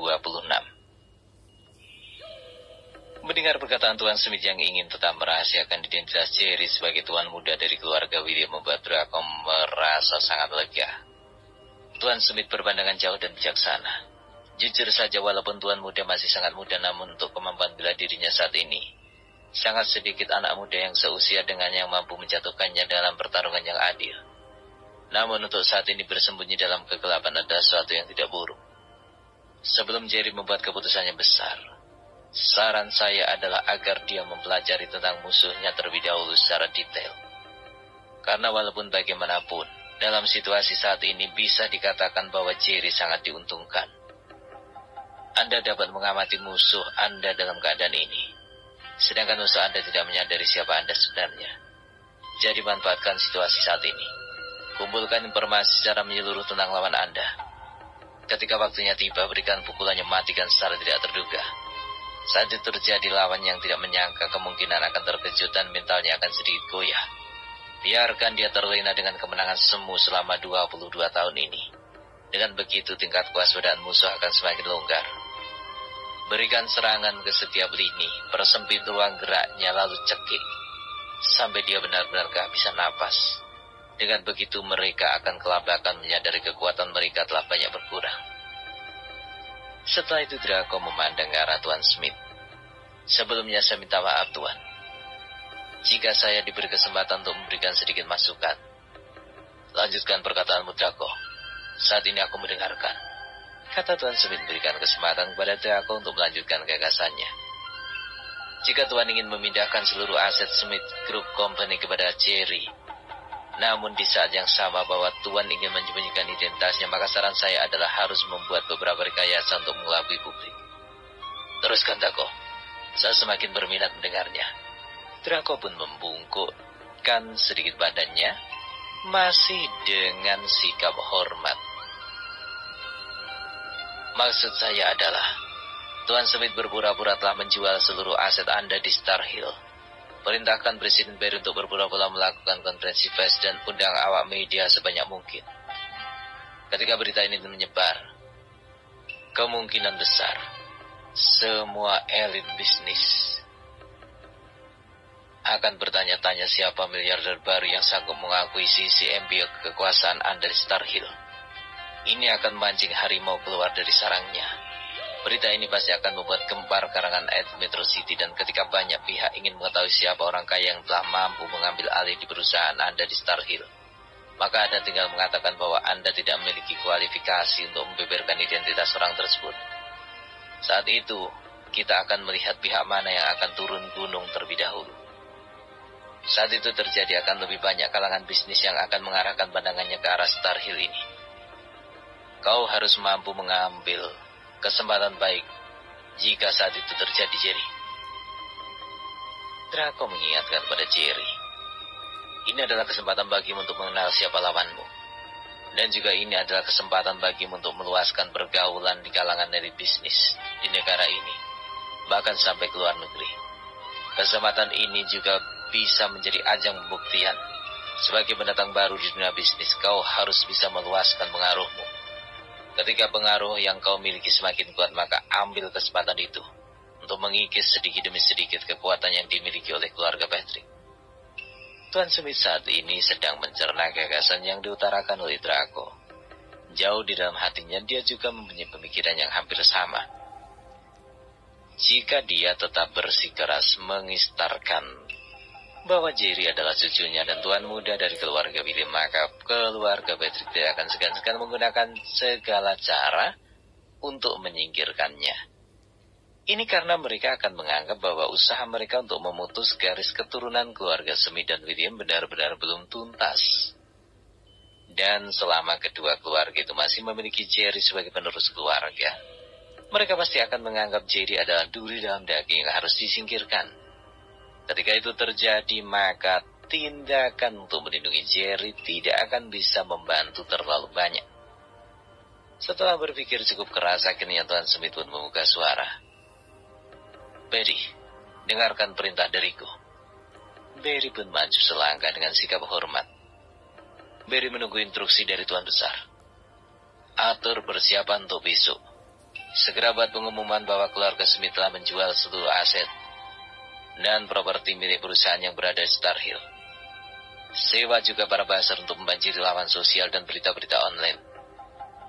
26. Mendengar perkataan Tuan Smith yang ingin tetap merahasiakan identitas Jerry sebagai tuan muda dari keluarga William membuat Draco merasa sangat lega. Tuan Smith berpandangan jauh dan bijaksana. Jujur saja walaupun tuan muda masih sangat muda, namun untuk kemampuan bela dirinya saat ini, sangat sedikit anak muda yang seusia dengannya yang mampu menjatuhkannya dalam pertarungan yang adil. Namun untuk saat ini bersembunyi dalam kegelapan adalah sesuatu yang tidak buruk. Sebelum Jerry membuat keputusannya besar, saran saya adalah agar dia mempelajari tentang musuhnya terlebih dahulu secara detail. Karena walaupun bagaimanapun, dalam situasi saat ini bisa dikatakan bahwa Jerry sangat diuntungkan. Anda dapat mengamati musuh Anda dalam keadaan ini, sedangkan musuh Anda tidak menyadari siapa Anda sebenarnya. Jadi manfaatkan situasi saat ini. Kumpulkan informasi secara menyeluruh tentang lawan Anda. Ketika waktunya tiba, berikan pukulannya, matikan secara tidak terduga. Saat itu terjadi lawan yang tidak menyangka, kemungkinan akan terkejut dan mentalnya akan sedikit goyah. Biarkan dia terlena dengan kemenangan semu selama 22 tahun ini. Dengan begitu tingkat kewaspadaan musuh akan semakin longgar. Berikan serangan ke setiap lini, persempit ruang geraknya lalu cekik, sampai dia benar-benar kehabisan napas. Dengan begitu mereka akan kelabakan menyadari kekuatan mereka telah banyak berkurang. Setelah itu Draco memandang ke arah Tuan Smith. Sebelumnya saya minta maaf Tuan, jika saya diberi kesempatan untuk memberikan sedikit masukan. Lanjutkan perkataanmu Draco, saat ini aku mendengarkan, kata Tuan Smith memberikan kesempatan kepada Draco untuk melanjutkan gagasannya. Jika Tuan ingin memindahkan seluruh aset Smith Group Company kepada Jerry, namun di saat yang sama bahwa Tuan ingin menyembunyikan identitasnya, maka saran saya adalah harus membuat beberapa rekayasa untuk mengelabui publik. Teruskan Draco, saya semakin berminat mendengarnya. Draco pun membungkukkan sedikit badannya, masih dengan sikap hormat. Maksud saya adalah, Tuan Smith berpura-pura telah menjual seluruh aset Anda di Star Hill. Perintahkan Presiden Barry untuk berpura-pura melakukan konferensi pers dan undang awak media sebanyak mungkin. Ketika berita ini menyebar, kemungkinan besar semua elit bisnis akan bertanya-tanya siapa miliarder baru yang sanggup mengakuisisi embrio kekuasaan Anda di Star Hill. Ini akan memancing harimau keluar dari sarangnya. Berita ini pasti akan membuat gempar karangan Metro City, dan ketika banyak pihak ingin mengetahui siapa orang kaya yang telah mampu mengambil alih di perusahaan Anda di Star Hill, maka Anda tinggal mengatakan bahwa Anda tidak memiliki kualifikasi untuk membeberkan identitas orang tersebut. Saat itu, kita akan melihat pihak mana yang akan turun gunung terlebih dahulu. Saat itu terjadi akan lebih banyak kalangan bisnis yang akan mengarahkan pandangannya ke arah Star Hill ini. Kau harus mampu mengambil kesempatan baik jika saat itu terjadi, Jerry. Draco mengingatkan pada Jerry, ini adalah kesempatan bagimu untuk mengenal siapa lawanmu. Dan juga ini adalah kesempatan bagimu untuk meluaskan pergaulan di kalangan elit bisnis di negara ini, bahkan sampai ke luar negeri. Kesempatan ini juga bisa menjadi ajang pembuktian. Sebagai pendatang baru di dunia bisnis, kau harus bisa meluaskan pengaruhmu. Ketika pengaruh yang kau miliki semakin kuat, maka ambil kesempatan itu untuk mengikis sedikit demi sedikit kekuatan yang dimiliki oleh keluarga Patrick. Tuan Smith saat ini sedang mencerna gagasan yang diutarakan oleh Draco. Jauh di dalam hatinya dia juga mempunyai pemikiran yang hampir sama. Jika dia tetap bersikeras mengistarkan bahwa Jerry adalah cucunya dan tuan muda dari keluarga William, maka keluarga Patrick tidak akan segan-segan menggunakan segala cara untuk menyingkirkannya. Ini karena mereka akan menganggap bahwa usaha mereka untuk memutus garis keturunan keluarga Smith dan William benar-benar belum tuntas. Dan selama kedua keluarga itu masih memiliki Jerry sebagai penerus keluarga, mereka pasti akan menganggap Jerry adalah duri dalam daging yang harus disingkirkan. Ketika itu terjadi, maka tindakan untuk melindungi Jerry tidak akan bisa membantu terlalu banyak. Setelah berpikir cukup keras, akhirnya Tuan Smith pun membuka suara. Barry, dengarkan perintah dariku. Barry pun maju selangkah dengan sikap hormat. Barry menunggu instruksi dari Tuan Besar. Atur persiapan untuk besok. Segera buat pengumuman bahwa keluarga Smith telah menjual seluruh aset dan properti milik perusahaan yang berada di Star Hill. Sewa juga para buzzer untuk membanjiri laman sosial dan berita-berita online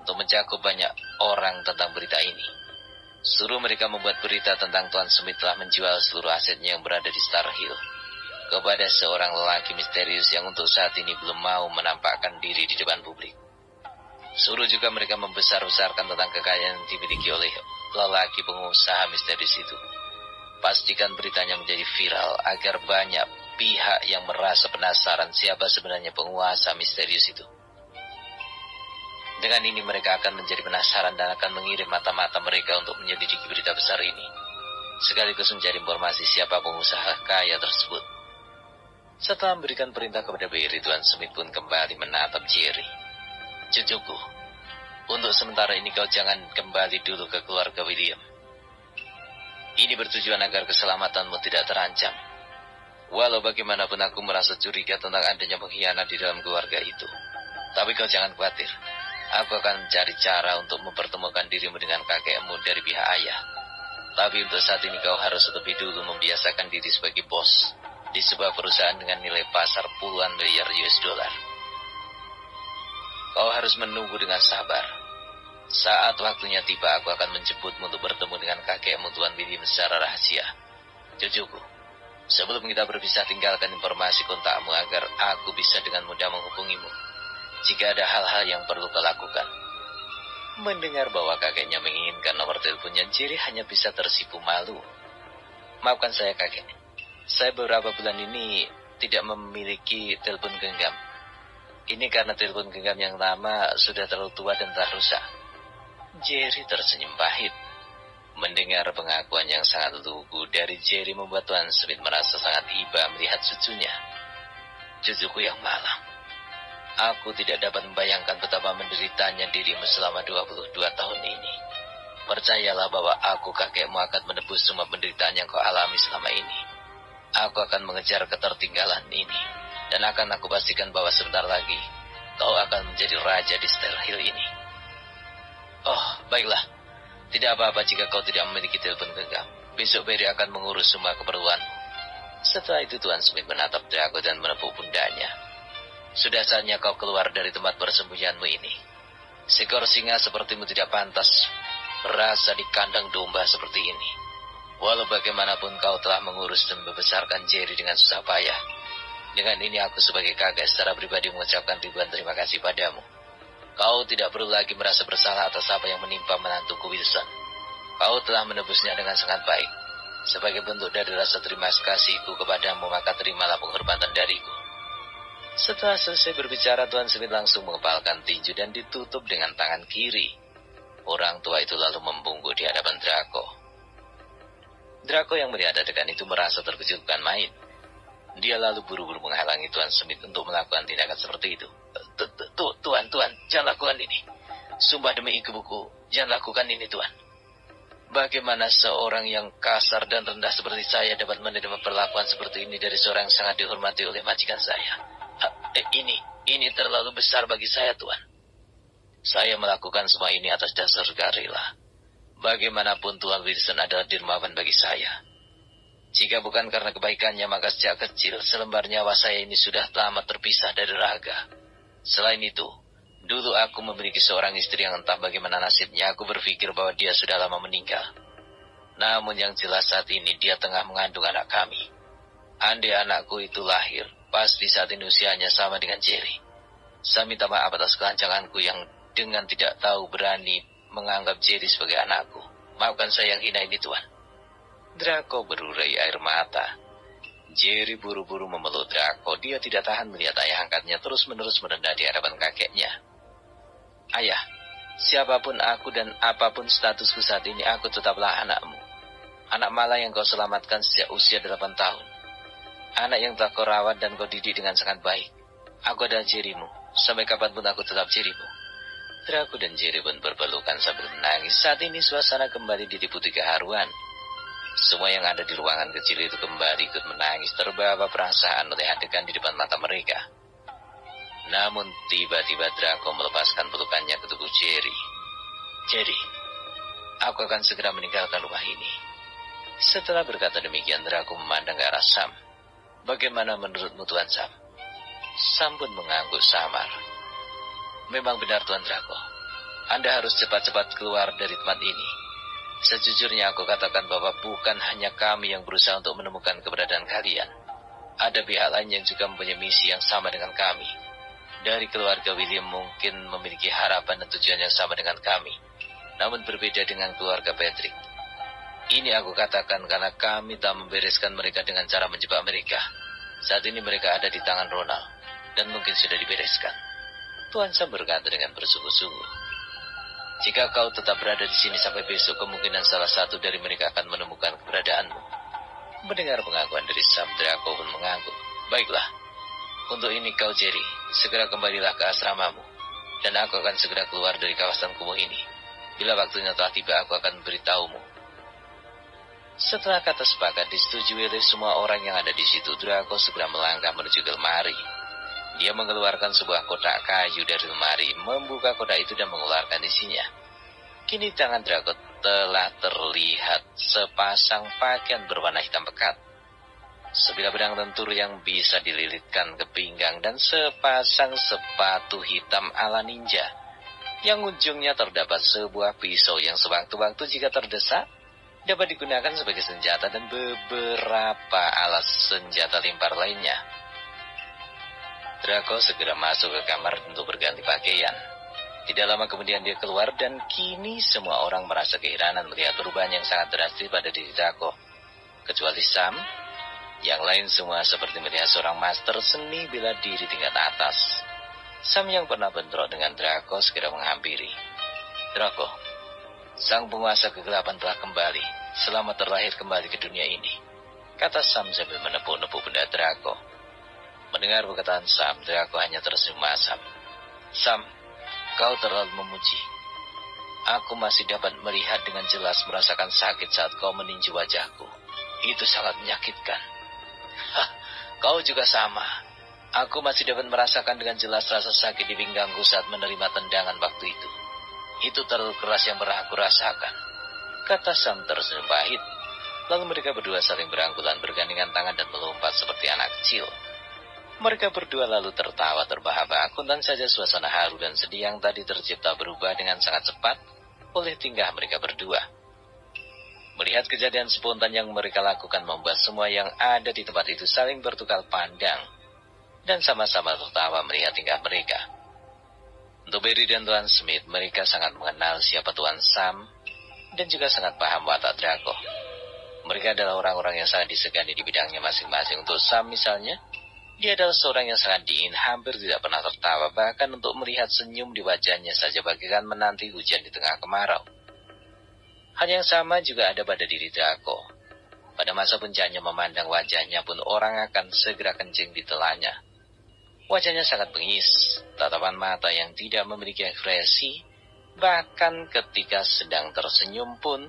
untuk mencakup banyak orang tentang berita ini. Suruh mereka membuat berita tentang Tuan Smith telah menjual seluruh asetnya yang berada di Star Hill kepada seorang lelaki misterius yang untuk saat ini belum mau menampakkan diri di depan publik. Suruh juga mereka membesar-besarkan tentang kekayaan yang dimiliki oleh lelaki pengusaha misterius itu. Pastikan beritanya menjadi viral agar banyak pihak yang merasa penasaran siapa sebenarnya penguasa misterius itu. Dengan ini mereka akan menjadi penasaran dan akan mengirim mata-mata mereka untuk menyelidiki berita besar ini, sekaligus mencari informasi siapa pengusaha kaya tersebut. Setelah memberikan perintah kepada Barry, Tuan Smith pun kembali menatap Jerry. Cucuku, untuk sementara ini kau jangan kembali dulu ke keluarga William. Ini bertujuan agar keselamatanmu tidak terancam. Walau bagaimanapun aku merasa curiga tentang adanya pengkhianat di dalam keluarga itu. Tapi kau jangan khawatir. Aku akan mencari cara untuk mempertemukan dirimu dengan kakekmu dari pihak ayah. Tapi untuk saat ini kau harus lebih dulu membiasakan diri sebagai bos di sebuah perusahaan dengan nilai pasar puluhan miliar US dollar. Kau harus menunggu dengan sabar. Saat waktunya tiba, aku akan menjemputmu untuk bertemu dengan kakekmu Tuan William secara rahasia. Cucuku, sebelum kita berpisah, tinggalkan informasi kontakmu agar aku bisa dengan mudah menghubungimu jika ada hal-hal yang perlu kau lakukan. Mendengar bahwa kakeknya menginginkan nomor teleponnya, Jerry hanya bisa tersipu malu. Maafkan saya, kakek. Saya beberapa bulan ini tidak memiliki telepon genggam. Ini karena telepon genggam yang lama sudah terlalu tua dan telah rusak. Jerry tersenyum pahit. Mendengar pengakuan yang sangat lugu dari Jerry membuat Tuan Smith merasa sangat iba melihat cucunya. Cucuku yang malang. Aku tidak dapat membayangkan betapa menderitanya dirimu selama 22 tahun ini. Percayalah bahwa aku kakekmu akan menebus semua penderitaan yang kau alami selama ini. Aku akan mengejar ketertinggalan ini. Dan akan aku pastikan bahwa sebentar lagi kau akan menjadi raja di Star Hill ini. Oh, baiklah. Tidak apa-apa jika kau tidak memiliki telepon genggam. Besok Barry akan mengurus semua keperluanmu. Setelah itu Tuan Smith menatap Draco dan menepuk pundaknya. Sudah saatnya kau keluar dari tempat persembunyianmu ini. Seekor singa sepertimu tidak pantas berasa di kandang domba seperti ini. Walau bagaimanapun kau telah mengurus dan membesarkan Jerry dengan susah payah. Dengan ini aku sebagai kakek secara pribadi mengucapkan ribuan terima kasih padamu. Kau tidak perlu lagi merasa bersalah atas apa yang menimpa menantuku Wilson. Kau telah menebusnya dengan sangat baik. Sebagai bentuk dari rasa terima kasihku kepadamu, maka terimalah penghormatan dariku. Setelah selesai berbicara, Tuan Smith langsung mengepalkan tinju dan ditutup dengan tangan kiri. Orang tua itu lalu membungkuk di hadapan Draco. Draco yang melihat adegan itu merasa terkejut bukan main. Dia lalu buru-buru menghalangi Tuan Smith untuk melakukan tindakan seperti itu. Tuan, jangan lakukan ini. Sumpah demi ibuku, jangan lakukan ini, Tuan. Bagaimana seorang yang kasar dan rendah seperti saya dapat menerima perlakuan seperti ini dari seorang yang sangat dihormati oleh majikan saya? Ini terlalu besar bagi saya, Tuan. Saya melakukan semua ini atas dasar sukarela. Bagaimanapun Tuan Wilson adalah dermawan bagi saya. Jika bukan karena kebaikannya, maka sejak kecil selembar nyawa saya ini sudah lama terpisah dari raga. Selain itu, dulu aku memiliki seorang istri yang entah bagaimana nasibnya. Aku berpikir bahwa dia sudah lama meninggal. Namun yang jelas saat ini dia tengah mengandung anak kami. Andai anakku itu lahir, pasti saat ini usianya sama dengan Jerry. Saya minta maaf atas kelancanganku yang dengan tidak tahu berani menganggap Jerry sebagai anakku. Maafkan saya yang hina ini, Tuan. Draco berurai air mata. Jerry buru-buru memeluk Draco. Dia tidak tahan melihat ayah angkatnya terus-menerus merendah di hadapan kakeknya. Ayah, siapapun aku dan apapun statusku saat ini, aku tetaplah anakmu. Anak malang yang kau selamatkan sejak usia 8 tahun. Anak yang telah kau rawat dan kau didik dengan sangat baik. Aku adalah Jerrymu. Sampai kapanpun aku tetap Jerrymu. Draco dan Jerry pun berpelukan sambil menangis. Saat ini suasana kembali diliputi keharuan. Semua yang ada di ruangan kecil itu kembali ikut menangis, terbawa perasaan oleh adegan di depan mata mereka. Namun tiba-tiba Draco melepaskan pelukannya ke tubuh Jerry. Jerry, Aku akan segera meninggalkan rumah ini. Setelah berkata demikian, Draco memandang ke arah Sam. Bagaimana menurutmu, Tuan Sam? Sam pun mengangguk samar. Memang benar, Tuan Draco. Anda harus cepat-cepat keluar dari tempat ini. Sejujurnya aku katakan bahwa bukan hanya kami yang berusaha untuk menemukan keberadaan kalian. Ada pihak lain yang juga mempunyai misi yang sama dengan kami. Dari keluarga William mungkin memiliki harapan dan tujuan yang sama dengan kami, namun berbeda dengan keluarga Patrick. Ini aku katakan karena kami tak membereskan mereka dengan cara menjebak mereka. Saat ini mereka ada di tangan Ronald, dan mungkin sudah dibereskan. Tuan Sam berkata dengan bersungguh-sungguh. Jika kau tetap berada di sini sampai besok, kemungkinan salah satu dari mereka akan menemukan keberadaanmu. Mendengar pengakuan dari Sam, Draco pun mengangguk. Baiklah, untuk ini kau Jerry, segera kembalilah ke asramamu, dan aku akan segera keluar dari kawasan kumuh ini. Bila waktunya telah tiba, aku akan beritahumu. Setelah kata sepakat disetujui oleh semua orang yang ada di situ, Draco segera melangkah menuju ke lemari. Dia mengeluarkan sebuah kotak kayu dari lemari, membuka kotak itu dan mengeluarkan isinya. Kini tangan Draco telah terlihat sepasang pakaian berwarna hitam pekat, sebilah pedang lentur yang bisa dililitkan ke pinggang, dan sepasang sepatu hitam ala ninja, yang ujungnya terdapat sebuah pisau yang sewaktu-waktu jika terdesak dapat digunakan sebagai senjata, dan beberapa alat senjata limpar lainnya. Draco segera masuk ke kamar untuk berganti pakaian. Tidak lama kemudian dia keluar, dan kini semua orang merasa keheranan melihat perubahan yang sangat drastis pada diri Draco. Kecuali Sam, yang lain semua seperti melihat seorang master seni bela diri tingkat atas. Sam yang pernah bentrok dengan Draco segera menghampiri. Draco, sang penguasa kegelapan telah kembali. Selamat terlahir kembali ke dunia ini, kata Sam sambil menepuk-nepuk benda Draco. Mendengar perkataan Sam, Draco hanya tersenyum masam. Sam, kau terlalu memuji. Aku masih dapat melihat dengan jelas merasakan sakit saat kau meninju wajahku. Itu sangat menyakitkan. Hah, kau juga sama. Aku masih dapat merasakan dengan jelas rasa sakit di pinggangku saat menerima tendangan waktu itu. Itu terlalu keras yang pernah aku rasakan, kata Sam tersenyum pahit. Lalu mereka berdua saling berangkulan, bergandengan tangan dan melompat seperti anak kecil. Mereka berdua lalu tertawa terbahak-bahak, dan saja suasana haru dan sedih yang tadi tercipta berubah dengan sangat cepat oleh tingkah mereka berdua. Melihat kejadian spontan yang mereka lakukan membuat semua yang ada di tempat itu saling bertukar pandang dan sama-sama tertawa melihat tingkah mereka. Untuk Barry dan Tuan Smith, mereka sangat mengenal siapa Tuan Sam dan juga sangat paham watak Draco. Mereka adalah orang-orang yang sangat disegani di bidangnya masing-masing. Untuk Sam misalnya, dia adalah seorang yang sangat dingin, hampir tidak pernah tertawa, bahkan untuk melihat senyum di wajahnya saja bagaikan menanti hujan di tengah kemarau. Hal yang sama juga ada pada diri Draco. Pada masa puncaknya memandang wajahnya pun orang akan segera kencing ditelannya. Wajahnya sangat bengis, tatapan mata yang tidak memiliki ekspresi, bahkan ketika sedang tersenyum pun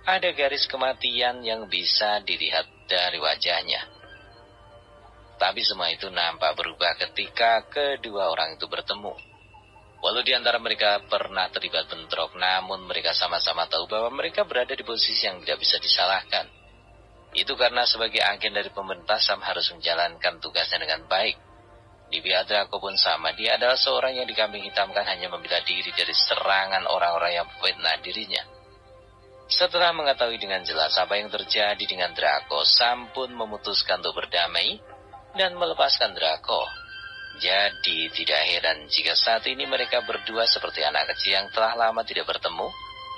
ada garis kematian yang bisa dilihat dari wajahnya. Tapi semua itu nampak berubah ketika kedua orang itu bertemu. Walau di antara mereka pernah terlibat bentrok, namun mereka sama-sama tahu bahwa mereka berada di posisi yang tidak bisa disalahkan. Itu karena sebagai agen dari pemerintah, Sam harus menjalankan tugasnya dengan baik. Di pihak Draco pun sama, dia adalah seorang yang dikambing hitamkan hanya membela diri dari serangan orang-orang yang memfitnah dirinya. Setelah mengetahui dengan jelas apa yang terjadi dengan Draco, Sam pun memutuskan untuk berdamai dan melepaskan Draco. Jadi tidak heran jika saat ini mereka berdua seperti anak kecil yang telah lama tidak bertemu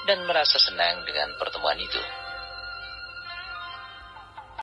dan merasa senang dengan pertemuan itu.